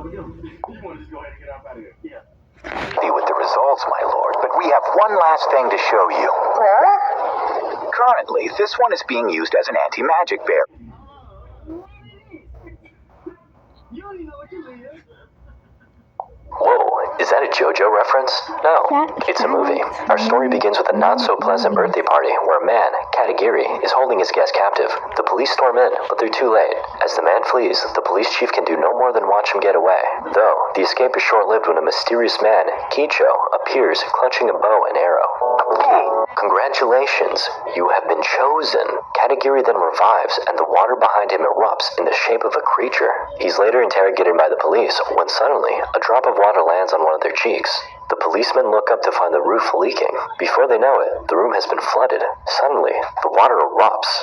With the results, my lord, but we have one last thing to show you. Currently, this one is being used as an anti-magic bear. Whoa, is that a JoJo reference? No, it's a movie. Our story begins with a not-so-pleasant birthday party where a man, Katagiri, is holding his guest captive. The police storm in, but they're too late. As the man flees, the police chief can do no more than watch him get away. Though, the escape is short-lived when a mysterious man, Kicho, appears, clutching a bow and arrow. Congratulations, you have been chosen. Katagiri then revives, and the water behind him erupts in the shape of a creature. He's later interrogated by the police, when suddenly, a drop of water lands on one of their cheeks. The policemen look up to find the roof leaking. Before they know it, the room has been flooded. Suddenly, the water erupts.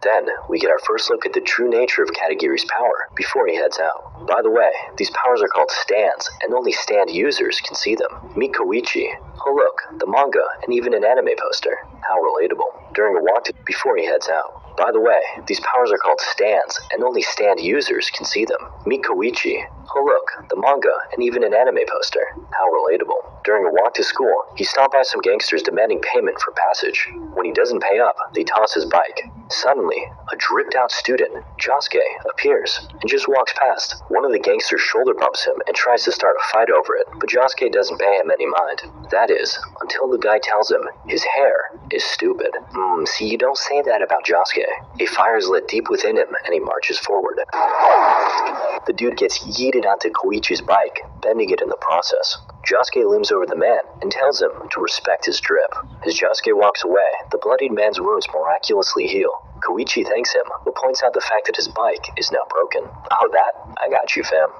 Then, we get our first look at the true nature of Katagiri's power, before he heads out. By the way, these powers are called stands, and only stand users can see them. Meet Koichi. Oh look, the manga, and even an anime poster. How relatable. During a walk before he heads out. By the way, these powers are called stands, and only stand users can see them. Meet Koichi. Oh look, the manga, and even an anime poster. How relatable. During a walk to school, he stopped by some gangsters demanding payment for passage. When he doesn't pay up, they toss his bike. Suddenly, a dripped-out student, Josuke, appears and just walks past. One of the gangsters shoulder bumps him and tries to start a fight over it, but Josuke doesn't pay him any mind. That is, until the guy tells him his hair is stupid. See, you don't say that about Josuke. A fire is lit deep within him, and he marches forward. The dude gets yeeted onto Koichi's bike, bending it in the process. Josuke looms over the man and tells him to respect his drip. As Josuke walks away, the bloodied man's wounds miraculously heal. Koichi thanks him, but points out the fact that his bike is now broken. Oh, that? I got you, fam.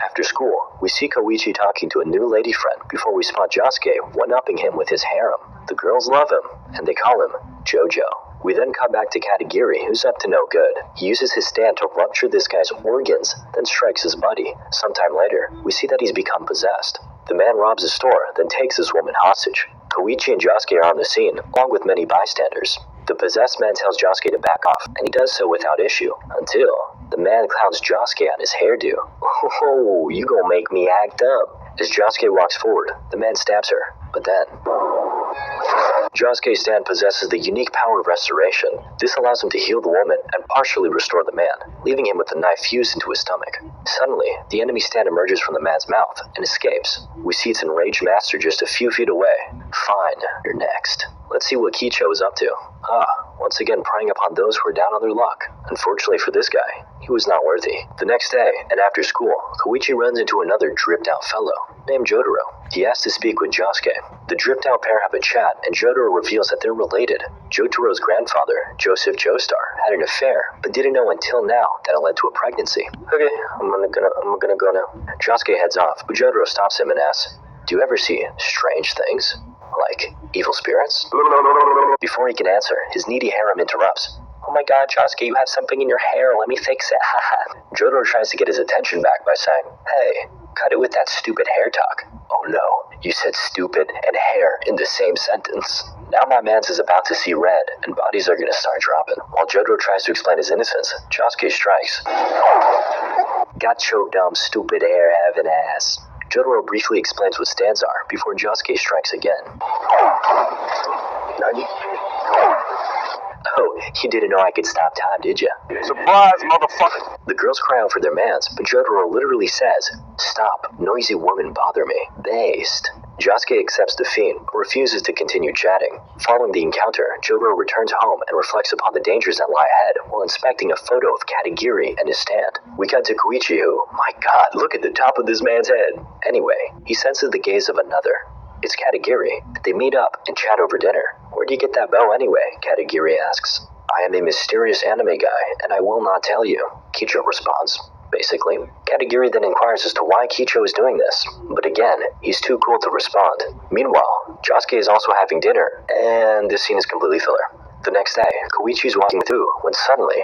After school, we see Koichi talking to a new lady friend before we spot Josuke one-upping him with his harem. The girls love him, and they call him Jojo. We then come back to Katagiri, who's up to no good. He uses his stand to rupture this guy's organs, then strikes his buddy. Sometime later, we see that he's become possessed. The man robs a store, then takes this woman hostage. Koichi and Josuke are on the scene, along with many bystanders. The possessed man tells Josuke to back off, and he does so without issue, until the man clowns Josuke on his hairdo. Oh, you gonna make me act up. As Josuke walks forward, the man stabs her, but then Josuke's stand possesses the unique power of restoration. This allows him to heal the woman and partially restore the man, leaving him with the knife fused into his stomach. Suddenly, the enemy stand emerges from the man's mouth and escapes. We see its enraged master just a few feet away. Fine, you're next. Let's see what Kicho is up to. Once again preying upon those who are down on their luck. Unfortunately for this guy, he was not worthy. The next day, and after school, Koichi runs into another dripped-out fellow, named Jotaro. He asks to speak with Josuke. The dripped-out pair have a chat, and Jotaro reveals that they're related. Jotaro's grandfather, Joseph Joestar, had an affair, but didn't know until now that it led to a pregnancy. Okay, I'm gonna go now. Josuke heads off, but Jotaro stops him and asks, do you ever see strange things? Like evil spirits? Before he can answer, his needy harem interrupts. Oh my god, Josuke, you have something in your hair, let me fix it, haha. Jotaro tries to get his attention back by saying, hey, cut it with that stupid hair talk. Oh no, you said stupid and hair in the same sentence. Now my man's is about to see red, and bodies are gonna start dropping. While Jotaro tries to explain his innocence, Josuke strikes. Got your dumb, stupid hair-having ass. Jotaro briefly explains what stands are before Josuke strikes again. Nani? Oh, you didn't know I could stop time, did you? Surprise, motherfucker! The girls cry out for their mans, but Jotaro literally says, stop, noisy woman bother me. Based. Josuke accepts defeat, but refuses to continue chatting. Following the encounter, Jotaro returns home and reflects upon the dangers that lie ahead while inspecting a photo of Katagiri and his stand. We cut to Koichi who, my god, look at the top of this man's head. Anyway, he senses the gaze of another. It's Katagiri. They meet up and chat over dinner. Where'd you get that bow anyway? Katagiri asks. I am a mysterious anime guy, and I will not tell you, Kicho responds. Basically, Katagiri then inquires as to why Kicho is doing this, but again, he's too cool to respond. Meanwhile, Josuke is also having dinner, and this scene is completely filler. The next day, Koichi's walking through when suddenly,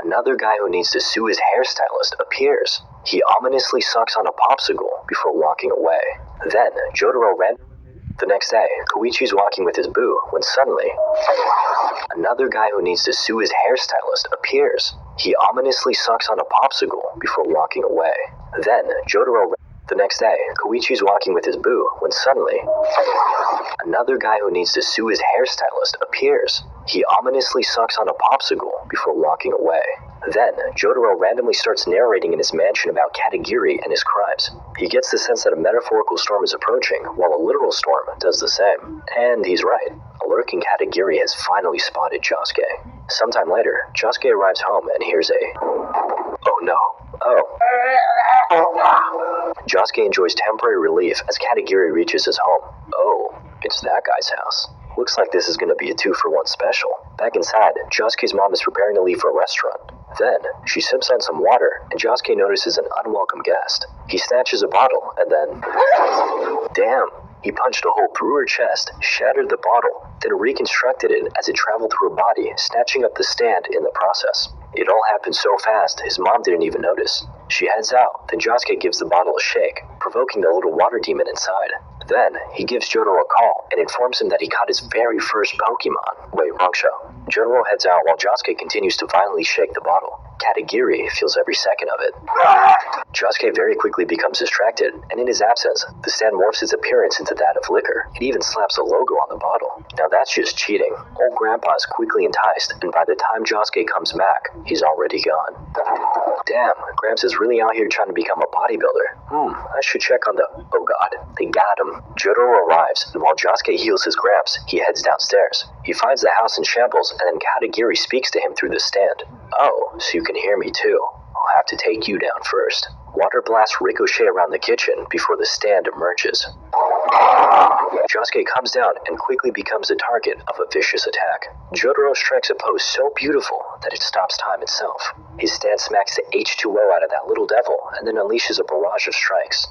another guy who needs to sue his hairstylist appears. He ominously sucks on a popsicle before walking away. Then, Jotaro ran. The next day, Koichi's walking with his boo when suddenly, another guy who needs to sue his hairstylist appears. He ominously sucks on a popsicle before walking away. Then, Jotaro... The next day, Koichi's walking with his boo when suddenly, another guy who needs to sue his hairstylist appears. He ominously sucks on a popsicle before walking away. Then, Jotaro randomly starts narrating in his mansion about Katagiri and his crimes. He gets the sense that a metaphorical storm is approaching, while a literal storm does the same. And he's right. A lurking Katagiri has finally spotted Josuke. Sometime later, Josuke arrives home and hears a... Oh no. Oh. Josuke enjoys temporary relief as Katagiri reaches his home. Oh, it's that guy's house. Looks like this is going to be a 2-for-1 special. Back inside, Josuke's mom is preparing to leave for a restaurant. Then, she sips on some water, and Josuke notices an unwelcome guest. He snatches a bottle, and then... Damn! He punched a hole through her chest, shattered the bottle, then reconstructed it as it traveled through her body, snatching up the stand in the process. It all happened so fast, his mom didn't even notice. She heads out, then Josuke gives the bottle a shake, provoking the little water demon inside. Then, he gives Jotaro a call and informs him that he caught his very first Pokemon. Wait, wrong show. Jotaro heads out while Josuke continues to violently shake the bottle. Katagiri feels every second of it. Josuke very quickly becomes distracted, and in his absence, the stand morphs its appearance into that of liquor. It even slaps a logo on the bottle. Now that's just cheating. Old Grandpa is quickly enticed, and by the time Josuke comes back, he's already gone. Damn, Gramps is really out here trying to become a bodybuilder. I should check on the... Oh god, they got him. Jotaro arrives, and while Josuke heals his Gramps, he heads downstairs. He finds the house in shambles, and then Katagiri speaks to him through the stand. Oh, so you can hear me too. I'll have to take you down first. Water blasts ricochet around the kitchen before the stand emerges. Josuke comes down and quickly becomes the target of a vicious attack. Jotaro strikes a pose so beautiful that it stops time itself. His stand smacks the H2O out of that little devil and then unleashes a barrage of strikes.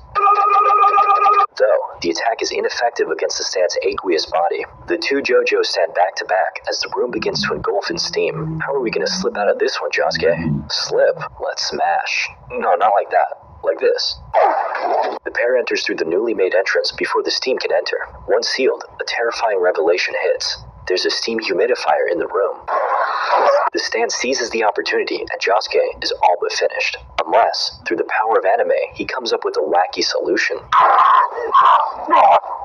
Though, the attack is ineffective against the stand's aqueous body. The two JoJos stand back to back as the room begins to engulf in steam. How are we gonna slip out of this one, Josuke? Slip? Let's smash. No, not like that. Like this. The pair enters through the newly made entrance before the steam can enter. Once sealed, a terrifying revelation hits. There's a steam humidifier in the room. The stand seizes the opportunity and Josuke is all but finished. Unless, through the power of anime, he comes up with a wacky solution.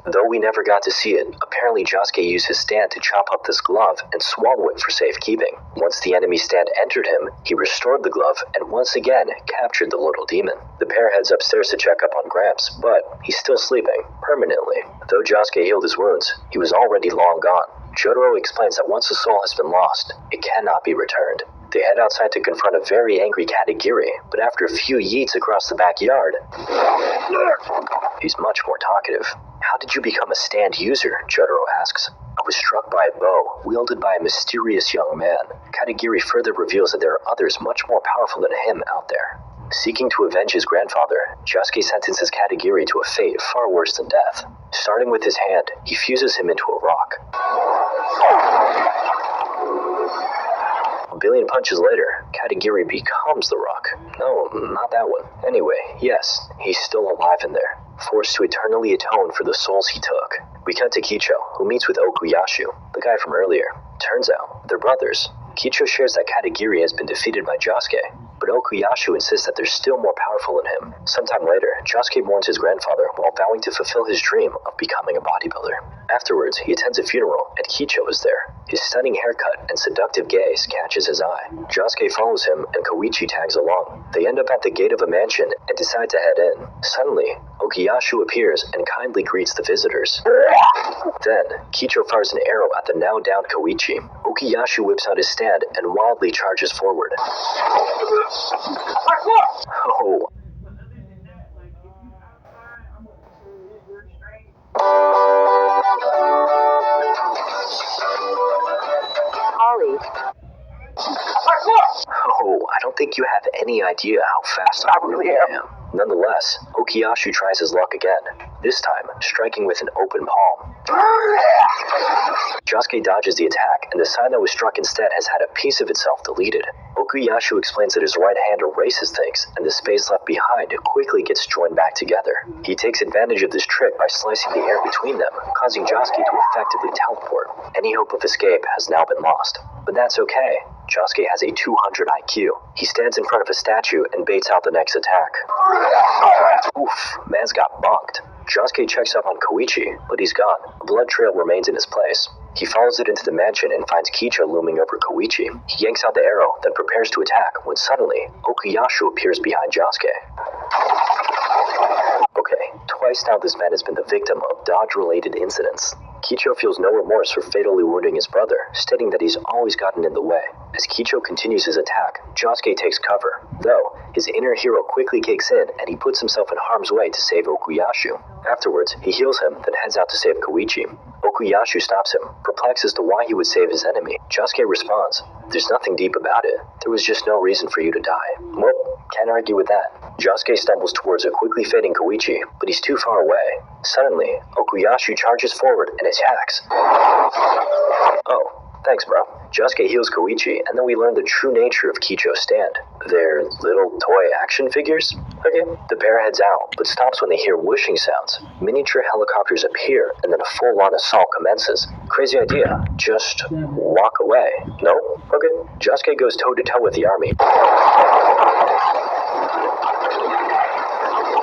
Though we never got to see it, apparently Josuke used his stand to chop up this glove and swallow it for safekeeping. Once the enemy stand entered him, he restored the glove and once again captured the little demon. The pair heads upstairs to check up on Gramps, but he's still sleeping, permanently. Though Josuke healed his wounds, he was already long gone. Jotaro explains that once a soul has been lost, it cannot be returned. They head outside to confront a very angry Katagiri, but after a few yeets across the backyard, he's much more talkative. How did you become a stand user? Jotaro asks. I was struck by a bow, wielded by a mysterious young man. Katagiri further reveals that there are others much more powerful than him out there. Seeking to avenge his grandfather, Josuke sentences Katagiri to a fate far worse than death. Starting with his hand, he fuses him into a rock. A billion punches later, Katagiri becomes the rock. No, not that one. Anyway, yes, he's still alive in there, forced to eternally atone for the souls he took. We cut to Kicho, who meets with Okuyashu, the guy from earlier. Turns out, they're brothers. Kicho shares that Katagiri has been defeated by Josuke, but Okuyashu insists that they're still more powerful than him. Sometime later, Josuke mourns his grandfather while vowing to fulfill his dream of becoming a bodybuilder. Afterwards, he attends a funeral, and Kicho is there. His stunning haircut and seductive gaze catches his eye. Josuke follows him, and Koichi tags along. They end up at the gate of a mansion and decide to head in. Suddenly, Okuyashu appears and kindly greets the visitors. Then, Kicho fires an arrow at the now-downed Koichi. Okuyashu whips out his stand and wildly charges forward. Oh. Ollie. Oh, I don't think you have any idea how fast I really am. Nonetheless, Okuyashu tries his luck again, this time striking with an open palm. Josuke dodges the attack, and the sign that was struck instead has had a piece of itself deleted. Okuyashu explains that his right hand erases things, and the space left behind quickly gets joined back together. He takes advantage of this trick by slicing the air between them, causing Josuke to effectively teleport. Any hope of escape has now been lost. But that's okay. Josuke has a 200 IQ. He stands in front of a statue and baits out the next attack. Oof, man's got bonked. Josuke checks up on Koichi, but he's gone. A blood trail remains in his place. He follows it into the mansion and finds Kicho looming over Koichi. He yanks out the arrow, then prepares to attack, when suddenly, Okuyashu appears behind Josuke. Okay, twice now this man has been the victim of Dodge-related incidents. Kicho feels no remorse for fatally wounding his brother, stating that he's always gotten in the way. As Kicho continues his attack, Josuke takes cover, though his inner hero quickly kicks in and he puts himself in harm's way to save Okuyashu. Afterwards, he heals him, then heads out to save Koichi. Okuyashu stops him, perplexed as to why he would save his enemy. Josuke responds, "There's nothing deep about it. There was just no reason for you to die." Well, can't argue with that. Josuke stumbles towards a quickly fading Koichi, but he's too far away. Suddenly, Okuyashu charges forward and attacks. Oh, thanks, bro. Josuke heals Koichi, and then we learn the true nature of Kicho's stand. They're little toy action figures? Okay. The pair heads out, but stops when they hear whooshing sounds. Miniature helicopters appear, and then a full-on assault commences. Crazy idea. Just walk away. No? Okay. Josuke goes toe-to-toe with the army.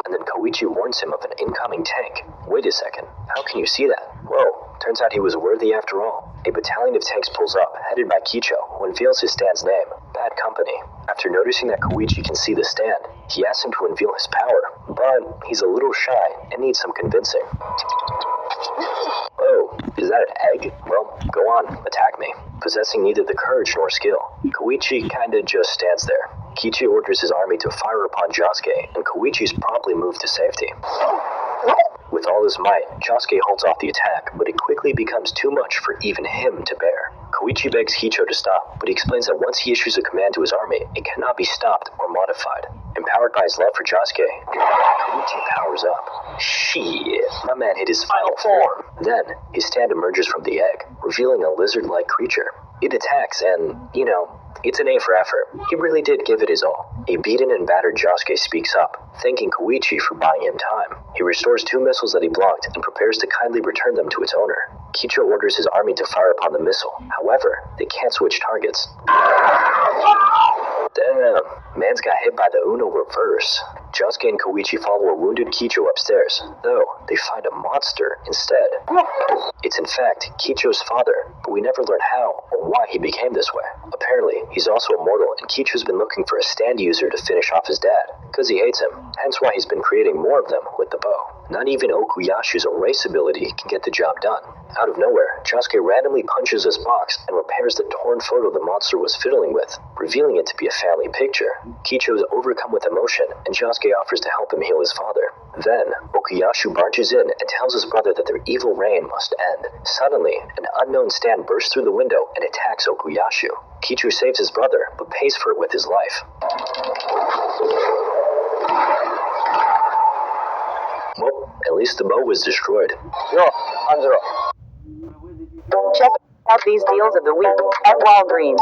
And then Koichi warns him of an incoming tank. Wait a second. How can you see that? Whoa. Turns out he was worthy after all. A battalion of tanks pulls up, headed by Kicho, who unveils his stand's name, Bad Company. After noticing that Koichi can see the stand, he asks him to unveil his power, but he's a little shy and needs some convincing. Oh, is that an egg? Well, go on, attack me. Possessing neither the courage nor skill, Koichi kinda just stands there. Kichi orders his army to fire upon Josuke, and Koichi's promptly moved to safety. With all his might, Josuke holds off the attack, but it quickly becomes too much for even him to bear. Koichi begs Kicho to stop, but he explains that once he issues a command to his army, it cannot be stopped or modified. Empowered by his love for Josuke, Koichi powers up. Shit, my man hit his final form. Then, his stand emerges from the egg, revealing a lizard-like creature. It attacks and, it's an A for effort. He really did give it his all. A beaten and battered Josuke speaks up, thanking Koichi for buying him time. He restores 2 missiles that he blocked and prepares to kindly return them to its owner. Kicho orders his army to fire upon the missile. However, they can't switch targets. Damn, man's got hit by the Uno reverse. Josuke and Koichi follow a wounded Kicho upstairs, though they find a monster instead. It's in fact Kicho's father, but we never learn how or why he became this way. Apparently, he's also immortal, and Kicho's been looking for a stand user to finish off his dad, because he hates him, hence why he's been creating more of them with the bow. Not even Okuyashu's erase ability can get the job done. Out of nowhere, Josuke randomly punches his box and repairs the torn photo the monster was fiddling with, revealing it to be a family picture. Kicho is overcome with emotion, and Josuke offers to help him heal his father. Then, Okuyashu barges in and tells his brother that their evil reign must end. Suddenly, an unknown stand bursts through the window and attacks Okuyashu. Kicho saves his brother, but pays for it with his life. Well, at least the bow was destroyed. Yo, Angelo. Check out these deals of the week at Walgreens.